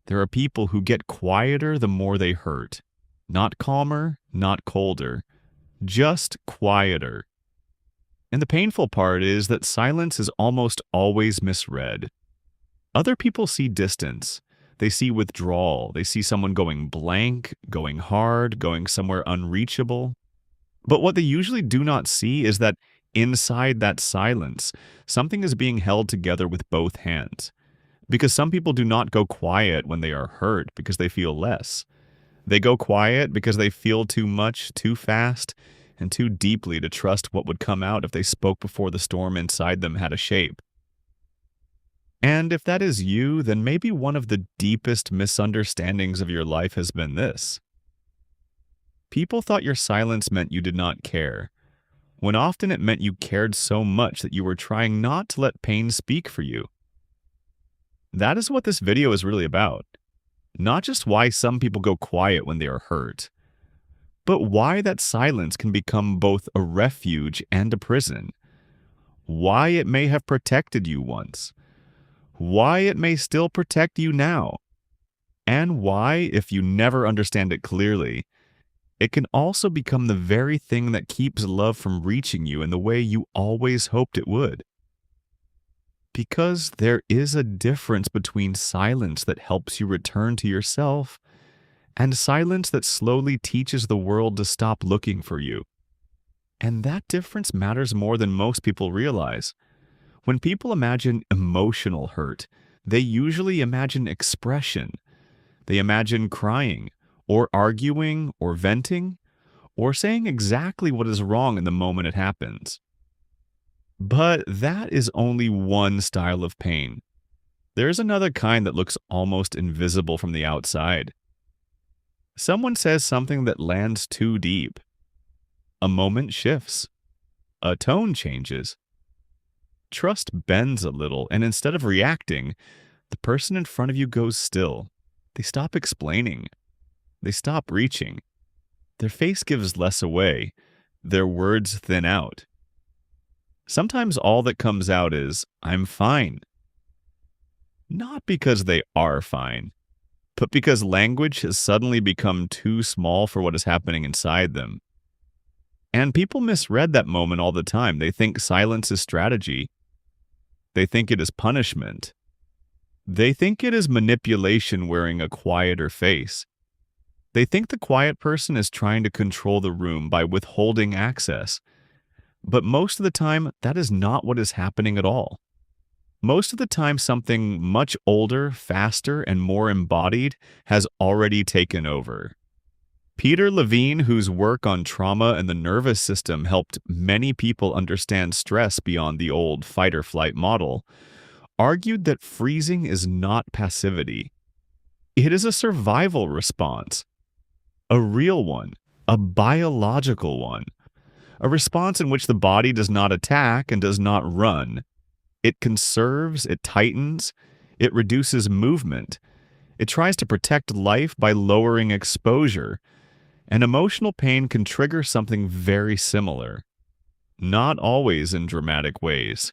There are people who get quieter the more they hurt. Not calmer, not colder, just quieter. And the painful part is that silence is almost always misread. Other people see distance. They see withdrawal. They see someone going blank, going hard, going somewhere unreachable. But what they usually do not see is that inside that silence, something is being held together with both hands. Because some people do not go quiet when they are hurt because they feel less. They go quiet because they feel too much, too fast, and too deeply to trust what would come out if they spoke before the storm inside them had a shape. And if that is you, then maybe one of the deepest misunderstandings of your life has been this. People thought your silence meant you did not care, when often it meant you cared so much that you were trying not to let pain speak for you. That is what this video is really about. Not just why some people go quiet when they are hurt, but why that silence can become both a refuge and a prison. Why it may have protected you once. Why it may still protect you now. And why, if you never understand it clearly, it can also become the very thing that keeps love from reaching you in the way you always hoped it would. Because there is a difference between silence that helps you return to yourself and silence that slowly teaches the world to stop looking for you. And that difference matters more than most people realize. When people imagine emotional hurt, they usually imagine expression. They imagine crying, or arguing, or venting, or saying exactly what is wrong in the moment it happens. But that is only one style of pain. There's another kind that looks almost invisible from the outside. Someone says something that lands too deep. A moment shifts. A tone changes. Trust bends a little, and instead of reacting, the person in front of you goes still. They stop explaining. They stop reaching. Their face gives less away. Their words thin out. Sometimes all that comes out is, "I'm fine." Not because they are fine, but because language has suddenly become too small for what is happening inside them. And people misread that moment all the time. They think silence is strategy. They think it is punishment. They think it is manipulation wearing a quieter face. They think the quiet person is trying to control the room by withholding access. But most of the time, that is not what is happening at all. Most of the time, something much older, faster, and more embodied has already taken over. Peter Levine, whose work on trauma and the nervous system helped many people understand stress beyond the old fight-or-flight model, argued that freezing is not passivity. It is a survival response. A real one, a biological one. A response in which the body does not attack and does not run. It conserves, it tightens, it reduces movement. It tries to protect life by lowering exposure. And emotional pain can trigger something very similar. Not always in dramatic ways.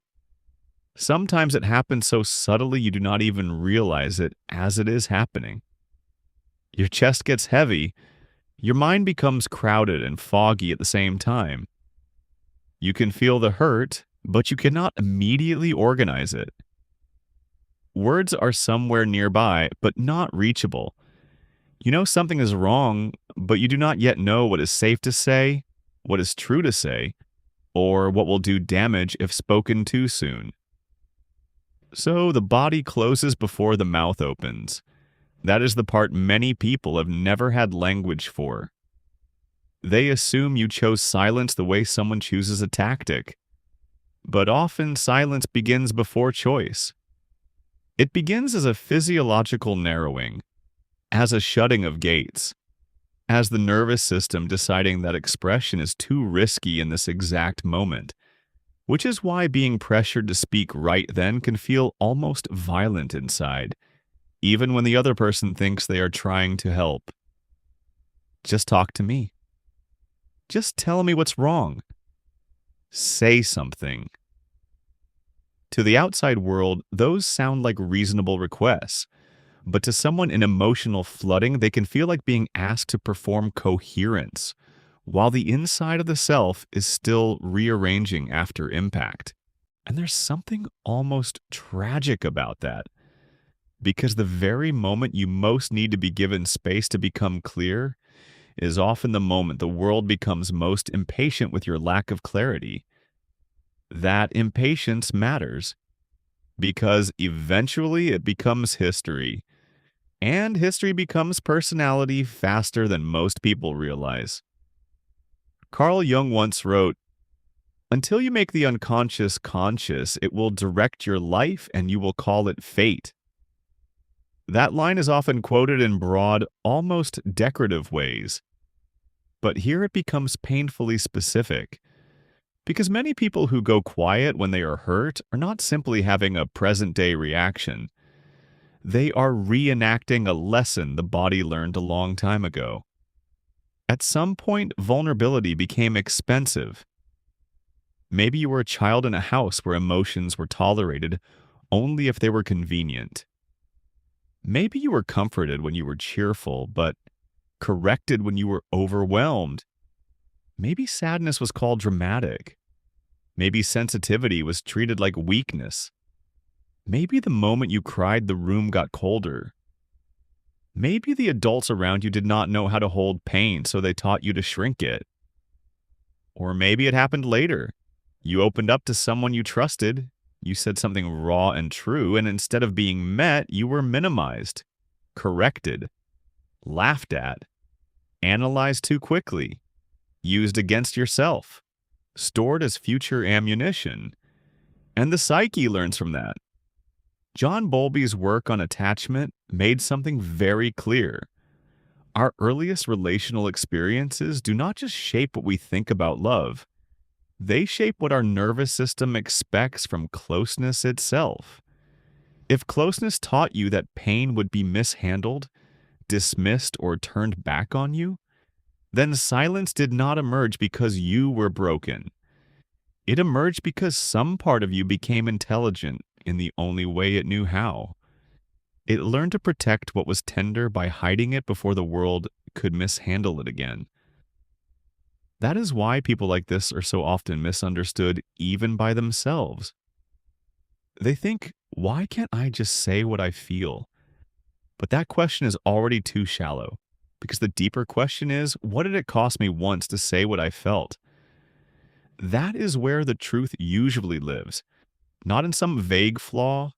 Sometimes it happens so subtly you do not even realize it as it is happening. Your chest gets heavy. Your mind becomes crowded and foggy at the same time. You can feel the hurt, but you cannot immediately organize it. Words are somewhere nearby, but not reachable. You know something is wrong, but you do not yet know what is safe to say, what is true to say, or what will do damage if spoken too soon. So the body closes before the mouth opens. That is the part many people have never had language for. They assume you chose silence the way someone chooses a tactic. But often silence begins before choice. It begins as a physiological narrowing, as a shutting of gates, as the nervous system deciding that expression is too risky in this exact moment, which is why being pressured to speak right then can feel almost violent inside, even when the other person thinks they are trying to help. Just talk to me. Just tell me what's wrong. Say something. To the outside world, those sound like reasonable requests, But to someone in emotional flooding, they can feel like being asked to perform coherence, while the inside of the self is still rearranging after impact. And there's something almost tragic about that, because the very moment you most need to be given space to become clear is often the moment the world becomes most impatient with your lack of clarity. That impatience matters because eventually it becomes history, and history becomes personality faster than most people realize. Carl Jung once wrote, "Until you make the unconscious conscious, it will direct your life and you will call it fate." That line is often quoted in broad, almost decorative ways. But here it becomes painfully specific, because many people who go quiet when they are hurt are not simply having a present-day reaction. They are reenacting a lesson the body learned a long time ago. At some point, vulnerability became expensive. Maybe you were a child in a house where emotions were tolerated only if they were convenient. Maybe you were comforted when you were cheerful, but corrected when you were overwhelmed. Maybe sadness was called dramatic. Maybe sensitivity was treated like weakness. Maybe the moment you cried, the room got colder. Maybe the adults around you did not know how to hold pain, so they taught you to shrink it. Or maybe it happened later. You opened up to someone you trusted, you said something raw and true, and instead of being met, you were minimized, corrected, laughed at, analyzed too quickly, used against yourself, stored as future ammunition. And the psyche learns from that. John Bowlby's work on attachment made something very clear. Our earliest relational experiences do not just shape what we think about love. They shape what our nervous system expects from closeness itself. If closeness taught you that pain would be mishandled, dismissed, or turned back on you, then silence did not emerge because you were broken. It emerged because some part of you became intelligent in the only way it knew how. It learned to protect what was tender by hiding it before the world could mishandle it again. That is why people like this are so often misunderstood even by themselves. They think, why can't I just say what I feel? But that question is already too shallow, because the deeper question is, what did it cost me once to say what I felt? That is where the truth usually lives, not in some vague flaw,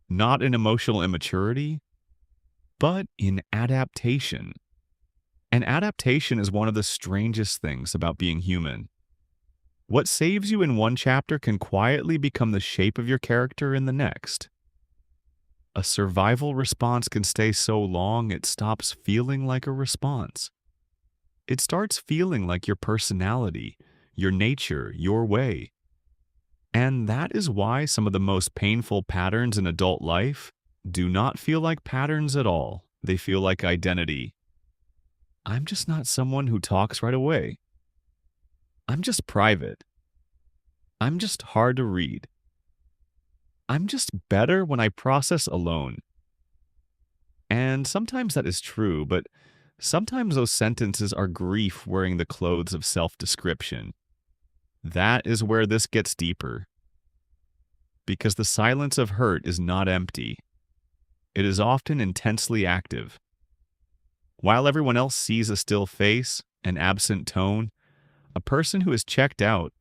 not in emotional immaturity, but in adaptation. And adaptation is one of the strangest things about being human. What saves you in one chapter can quietly become the shape of your character in the next. A survival response can stay so long it stops feeling like a response. It starts feeling like your personality, your nature, your way. And that is why some of the most painful patterns in adult life do not feel like patterns at all. They feel like identity. I'm just not someone who talks right away. I'm just private. I'm just hard to read. I'm just better when I process alone. And sometimes that is true, but sometimes those sentences are grief wearing the clothes of self-description. That is where this gets deeper. Because the silence of hurt is not empty. It is often intensely active. While everyone else sees a still face, an absent tone, a person who is checked out,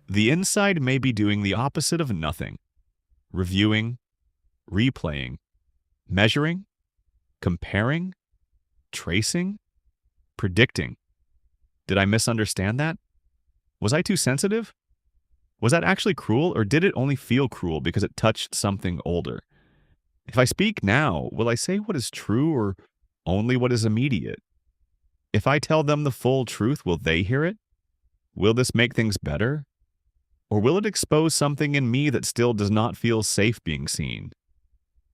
the inside may be doing the opposite of nothing. Reviewing, replaying, measuring, comparing, tracing, predicting. Did I misunderstand that? Was I too sensitive? Was that actually cruel, or did it only feel cruel because it touched something older? If I speak now, will I say what is true or only what is immediate? If I tell them the full truth, will they hear it? Will this make things better? Or will it expose something in me that still does not feel safe being seen?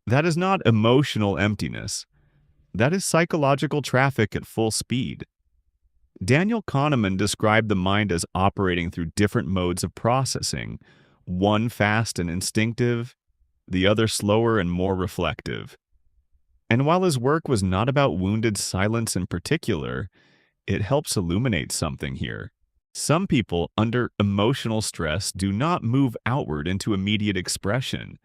That is not emotional emptiness. That is psychological traffic at full speed. Daniel Kahneman described the mind as operating through different modes of processing, one fast and instinctive, the other slower and more reflective. And while his work was not about wounded silence in particular, it helps illuminate something here. Some people under emotional stress do not move outward into immediate expression.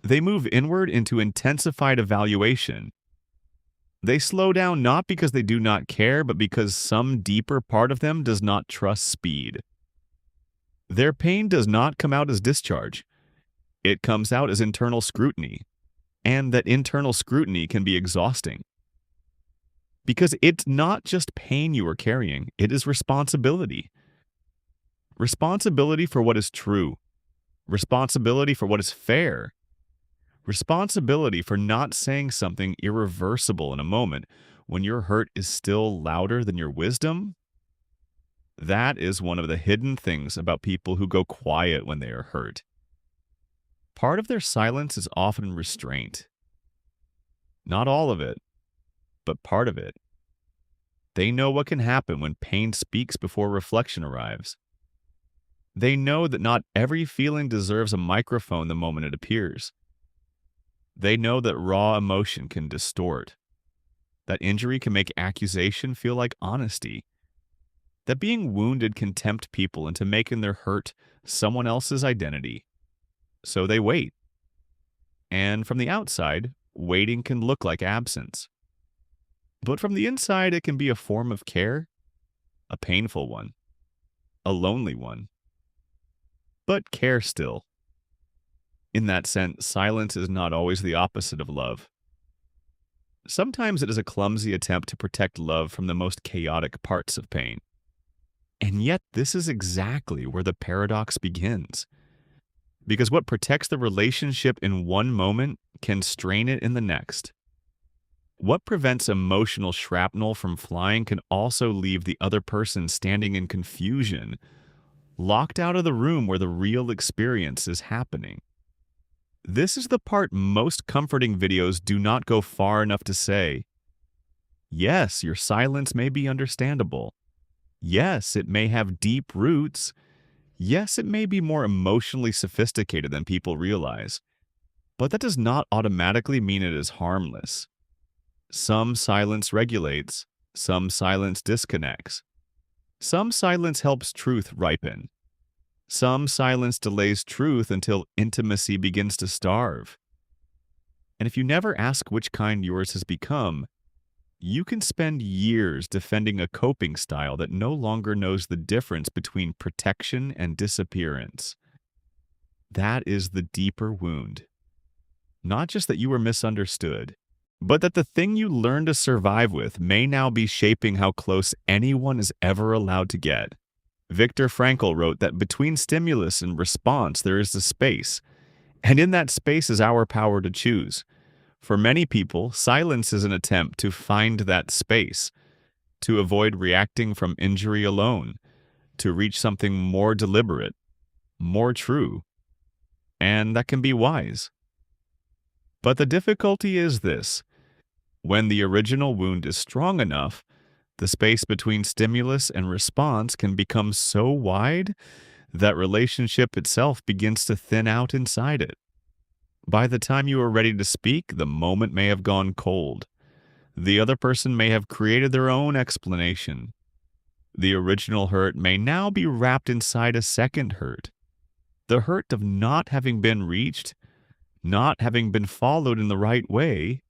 They move inward into intensified evaluation. They slow down not because they do not care, but because some deeper part of them does not trust speed. Their pain does not come out as discharge. It comes out as internal scrutiny. And that internal scrutiny can be exhausting. Because it's not just pain you are carrying, it is responsibility. Responsibility for what is true. Responsibility for what is fair. Responsibility for not saying something irreversible in a moment when your hurt is still louder than your wisdom. That is one of the hidden things about people who go quiet when they are hurt. Part of their silence is often restraint. Not all of it, but part of it. They know what can happen when pain speaks before reflection arrives. They know that not every feeling deserves a microphone the moment it appears. They know that raw emotion can distort, that injury can make accusation feel like honesty, that being wounded can tempt people into making their hurt someone else's identity. So they wait. And from the outside, waiting can look like absence. But from the inside, it can be a form of care, a painful one, a lonely one. But care still. In that sense, silence is not always the opposite of love. Sometimes it is a clumsy attempt to protect love from the most chaotic parts of pain. And yet, this is exactly where the paradox begins. Because what protects the relationship in one moment can strain it in the next. What prevents emotional shrapnel from flying can also leave the other person standing in confusion, locked out of the room where the real experience is happening. This is the part most comforting videos do not go far enough to say. Yes, your silence may be understandable. Yes, it may have deep roots. Yes, it may be more emotionally sophisticated than people realize. But that does not automatically mean it is harmless. Some silence regulates. Some silence disconnects. Some silence helps truth ripen. Some silence delays truth until intimacy begins to starve. And if you never ask which kind yours has become, you can spend years defending a coping style that no longer knows the difference between protection and disappearance. That is the deeper wound. Not just that you were misunderstood, but that the thing you learned to survive with may now be shaping how close anyone is ever allowed to get. Viktor Frankl wrote that between stimulus and response there is a space, and in that space is our power to choose. For many people, silence is an attempt to find that space, to avoid reacting from injury alone, to reach something more deliberate, more true, and that can be wise. But the difficulty is this: when the original wound is strong enough, the space between stimulus and response can become so wide that relationship itself begins to thin out inside it. By the time you are ready to speak, the moment may have gone cold. The other person may have created their own explanation. The original hurt may now be wrapped inside a second hurt. The hurt of not having been reached, not having been followed in the right way,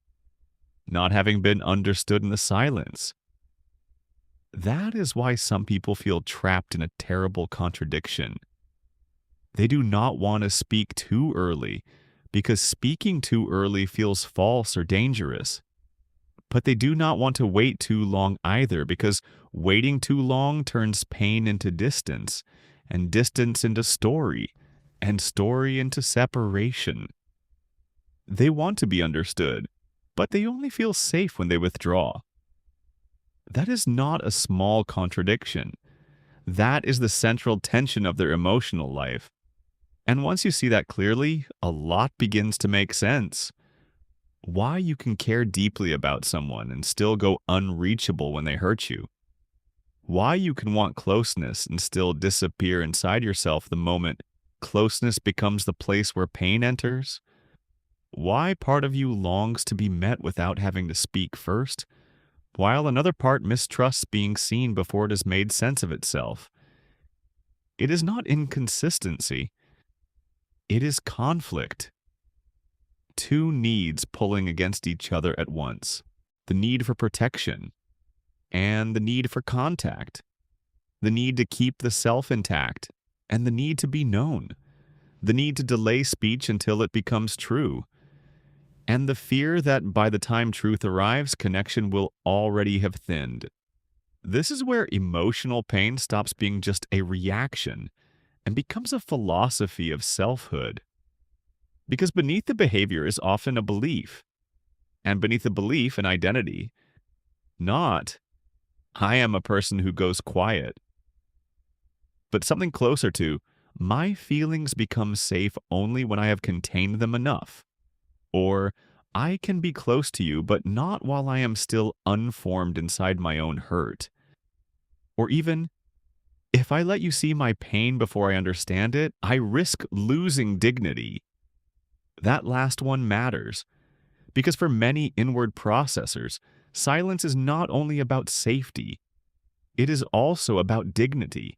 not having been understood in the silence. That is why some people feel trapped in a terrible contradiction. They do not want to speak too early, because speaking too early feels false or dangerous. But they do not want to wait too long either, because waiting too long turns pain into distance, and distance into story, and story into separation. They want to be understood, but they only feel safe when they withdraw. That is not a small contradiction. That is the central tension of their emotional life. And once you see that clearly, a lot begins to make sense. Why you can care deeply about someone and still go unreachable when they hurt you. Why you can want closeness and still disappear inside yourself the moment closeness becomes the place where pain enters. Why part of you longs to be met without having to speak first, while another part mistrusts being seen before it has made sense of itself. It is not inconsistency, it is conflict. Two needs pulling against each other at once: the need for protection and the need for contact, the need to keep the self intact and the need to be known, the need to delay speech until it becomes true, and the fear that by the time truth arrives, connection will already have thinned. This is where emotional pain stops being just a reaction and becomes a philosophy of selfhood. Because beneath the behavior is often a belief, and beneath the belief, an identity. Not, I am a person who goes quiet, but something closer to, my feelings become safe only when I have contained them enough. Or, I can be close to you, but not while I am still unformed inside my own hurt. Or even, if I let you see my pain before I understand it, I risk losing dignity. That last one matters, because for many inward processors, silence is not only about safety, it is also about dignity,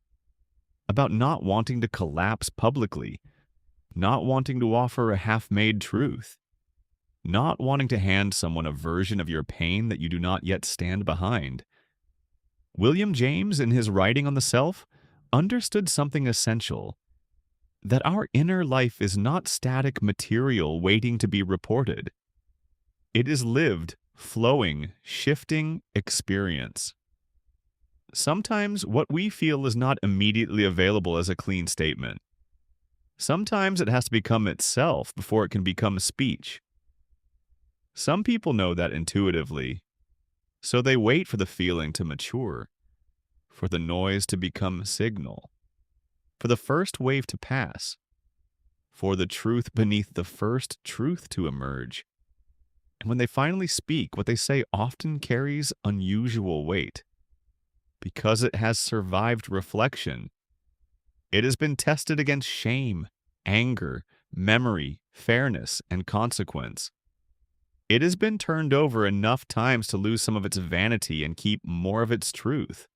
about not wanting to collapse publicly, not wanting to offer a half-made truth, not wanting to hand someone a version of your pain that you do not yet stand behind. William James, in his writing on the self, understood something essential: that our inner life is not static material waiting to be reported. It is lived, flowing, shifting experience. Sometimes what we feel is not immediately available as a clean statement. Sometimes it has to become itself before it can become speech. Some people know that intuitively, so they wait for the feeling to mature, for the noise to become signal, for the first wave to pass, for the truth beneath the first truth to emerge. And when they finally speak, what they say often carries unusual weight, because it has survived reflection. It has been tested against shame, anger, memory, fairness, and consequence. It has been turned over enough times to lose some of its vanity and keep more of its truth.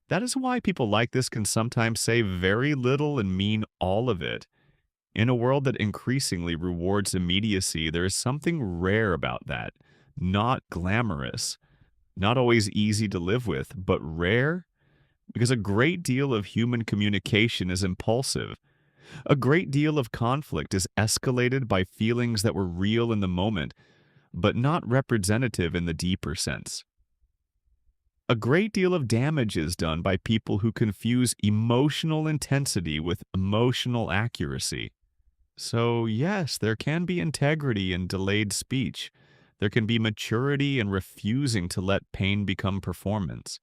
That is why people like this can sometimes say very little and mean all of it. In a world that increasingly rewards immediacy, there is something rare about that. Not glamorous, not always easy to live with, but rare, because a great deal of human communication is impulsive. A great deal of conflict is escalated by feelings that were real in the moment, but not representative in the deeper sense. A great deal of damage is done by people who confuse emotional intensity with emotional accuracy. So, yes, there can be integrity in delayed speech. There can be maturity in refusing to let pain become performance.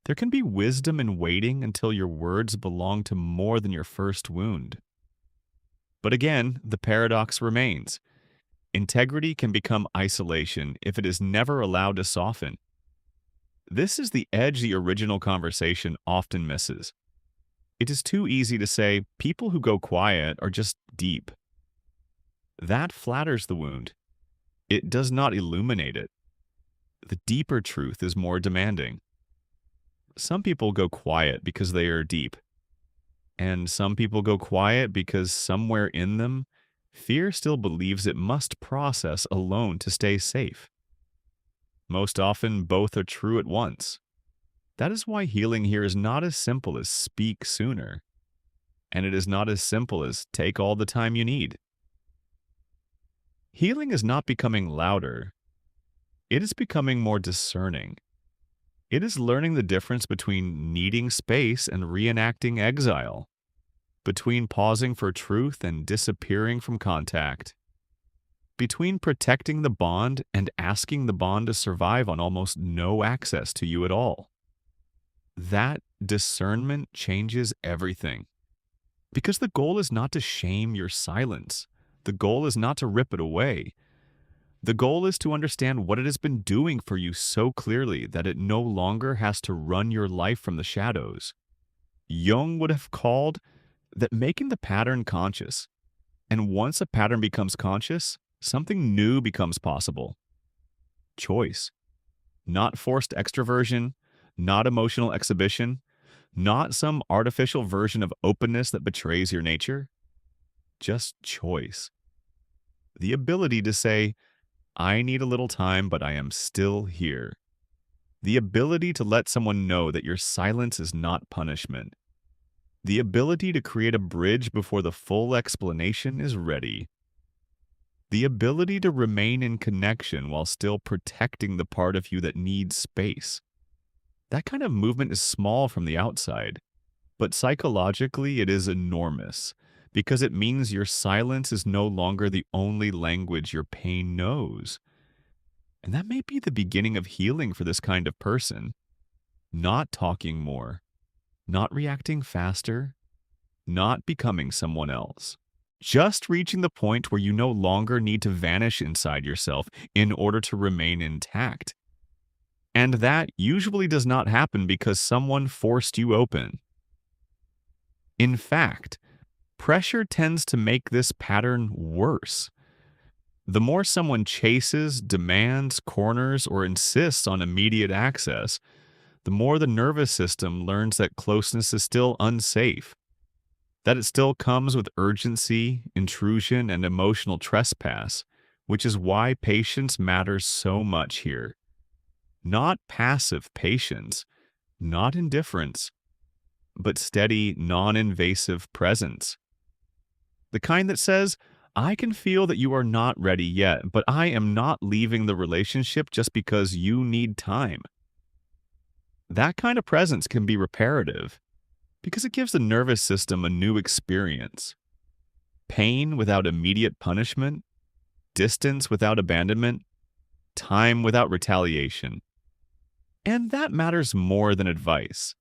There can be wisdom in waiting until your words belong to more than your first wound. But again, the paradox remains. Integrity can become isolation if it is never allowed to soften. This is the edge the original conversation often misses. It is too easy to say people who go quiet are just deep. That flatters the wound. It does not illuminate it. The deeper truth is more demanding. Some people go quiet because they are deep. And some people go quiet because somewhere in them, fear still believes it must process alone to stay safe. Most often, both are true at once. That is why healing here is not as simple as speak sooner. And it is not as simple as take all the time you need. Healing is not becoming louder. It is becoming more discerning. It is learning the difference between needing space and reenacting exile, between pausing for truth and disappearing from contact, between protecting the bond and asking the bond to survive on almost no access to you at all. That discernment changes everything. Because the goal is not to shame your silence. The goal is not to rip it away. The goal is to understand what it has been doing for you so clearly that it no longer has to run your life from the shadows. Jung would have called that making the pattern conscious, And once a pattern becomes conscious, something new becomes possible. Choice. Not forced extroversion, not emotional exhibition, not some artificial version of openness that betrays your nature. Just choice. The ability to say, I need a little time, but I am still here. The ability to let someone know that your silence is not punishment. The ability to create a bridge before the full explanation is ready. The ability to remain in connection while still protecting the part of you that needs space. That kind of movement is small from the outside, but psychologically it is enormous because it means your silence is no longer the only language your pain knows. And that may be the beginning of healing for this kind of person. Not talking more, not reacting faster, not becoming someone else. Just reaching the point where you no longer need to vanish inside yourself in order to remain intact. And that usually does not happen because someone forced you open. In fact, pressure tends to make this pattern worse. The more someone chases, demands, corners, or insists on immediate access, the more the nervous system learns that closeness is still unsafe, that it still comes with urgency, intrusion, and emotional trespass, which is why patience matters so much here. Not passive patience, not indifference, but steady, non-invasive presence. The kind that says, I can feel that you are not ready yet, but I am not leaving the relationship just because you need time. That kind of presence can be reparative because it gives the nervous system a new experience. Pain without immediate punishment, distance without abandonment, time without retaliation. And that matters more than advice.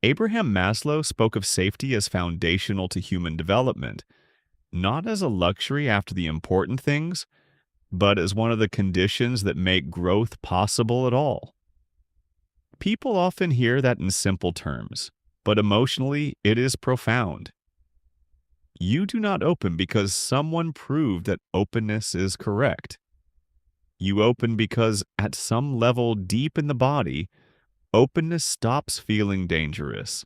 Abraham Maslow spoke of safety as foundational to human development, not as a luxury after the important things, but as one of the conditions that make growth possible at all. People often hear that in simple terms, but emotionally it is profound. You do not open because someone proved that openness is correct. You open because, at some level deep in the body, openness stops feeling dangerous.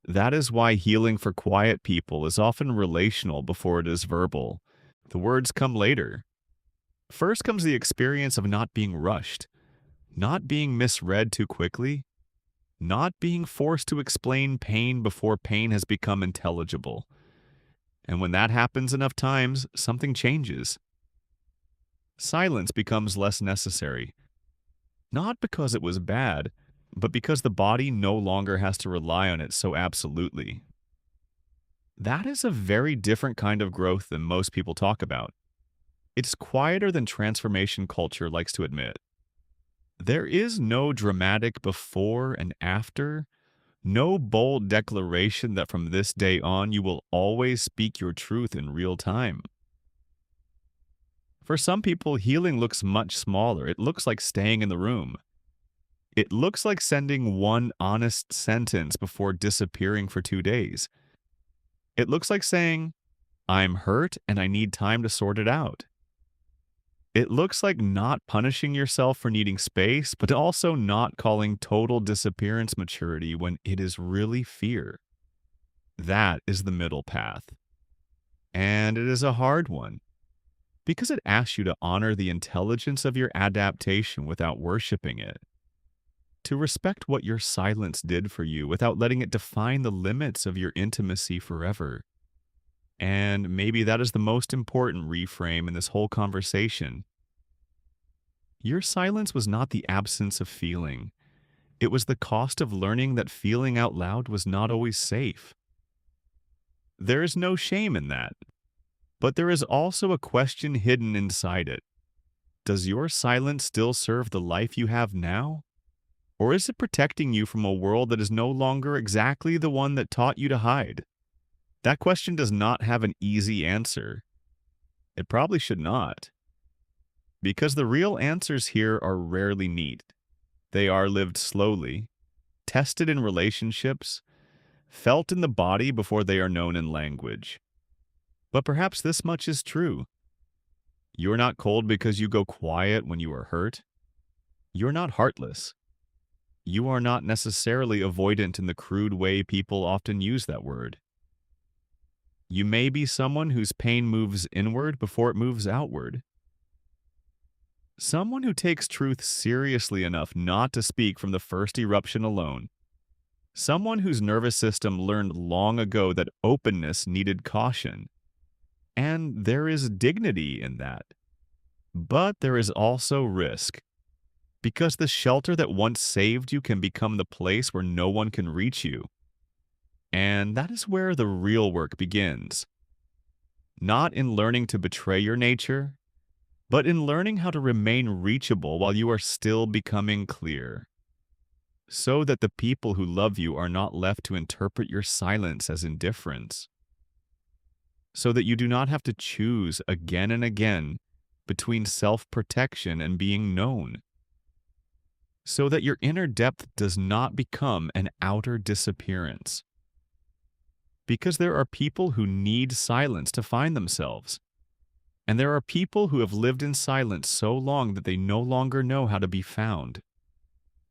That is why healing for quiet people is often relational before it is verbal. The words come later. First comes the experience of not being rushed, not being misread too quickly, not being forced to explain pain before pain has become intelligible. And when that happens enough times, something changes. Silence becomes less necessary. Not because it was bad, but because the body no longer has to rely on it so absolutely. That is a very different kind of growth than most people talk about. It's quieter than transformation culture likes to admit. There is no dramatic before and after, no bold declaration that from this day on you will always speak your truth in real time. For some people, healing looks much smaller. It looks like staying in the room. It looks like sending one honest sentence before disappearing for 2 days. It looks like saying, I'm hurt and I need time to sort it out. It looks like not punishing yourself for needing space, but also not calling total disappearance maturity when it is really fear. That is the middle path. And it is a hard one, because it asks you to honor the intelligence of your adaptation without worshiping it, to respect what your silence did for you without letting it define the limits of your intimacy forever. And maybe that is the most important reframe in this whole conversation. Your silence was not the absence of feeling. It was the cost of learning that feeling out loud was not always safe. There is no shame in that. But there is also a question hidden inside it. Does your silence still serve the life you have now? Or is it protecting you from a world that is no longer exactly the one that taught you to hide? That question does not have an easy answer. It probably should not. Because the real answers here are rarely neat. They are lived slowly, tested in relationships, felt in the body before they are known in language. But perhaps this much is true. You're not cold because you go quiet when you are hurt. You're not heartless. You are not necessarily avoidant in the crude way people often use that word. You may be someone whose pain moves inward before it moves outward. Someone who takes truth seriously enough not to speak from the first eruption alone. Someone whose nervous system learned long ago that openness needed caution. And there is dignity in that. But there is also risk. Because the shelter that once saved you can become the place where no one can reach you. And that is where the real work begins. Not in learning to betray your nature, but in learning how to remain reachable while you are still becoming clear. So that the people who love you are not left to interpret your silence as indifference. So that you do not have to choose again and again between self-protection and being known. So that your inner depth does not become an outer disappearance. Because there are people who need silence to find themselves. And there are people who have lived in silence so long that they no longer know how to be found.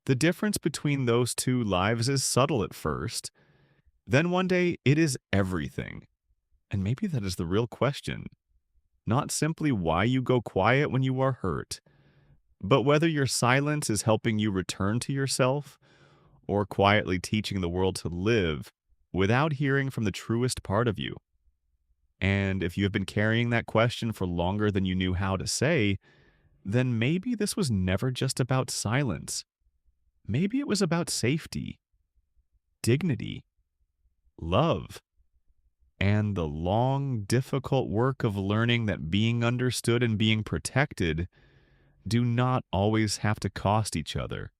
The difference between those two lives is subtle at first. Then one day it is everything. And maybe that is the real question. Not simply why you go quiet when you are hurt, but whether your silence is helping you return to yourself or quietly teaching the world to live without hearing from the truest part of you. And if you have been carrying that question for longer than you knew how to say, then maybe this was never just about silence. Maybe it was about safety, dignity, love, and the long, difficult work of learning that being understood and being protected do not always have to cost each other.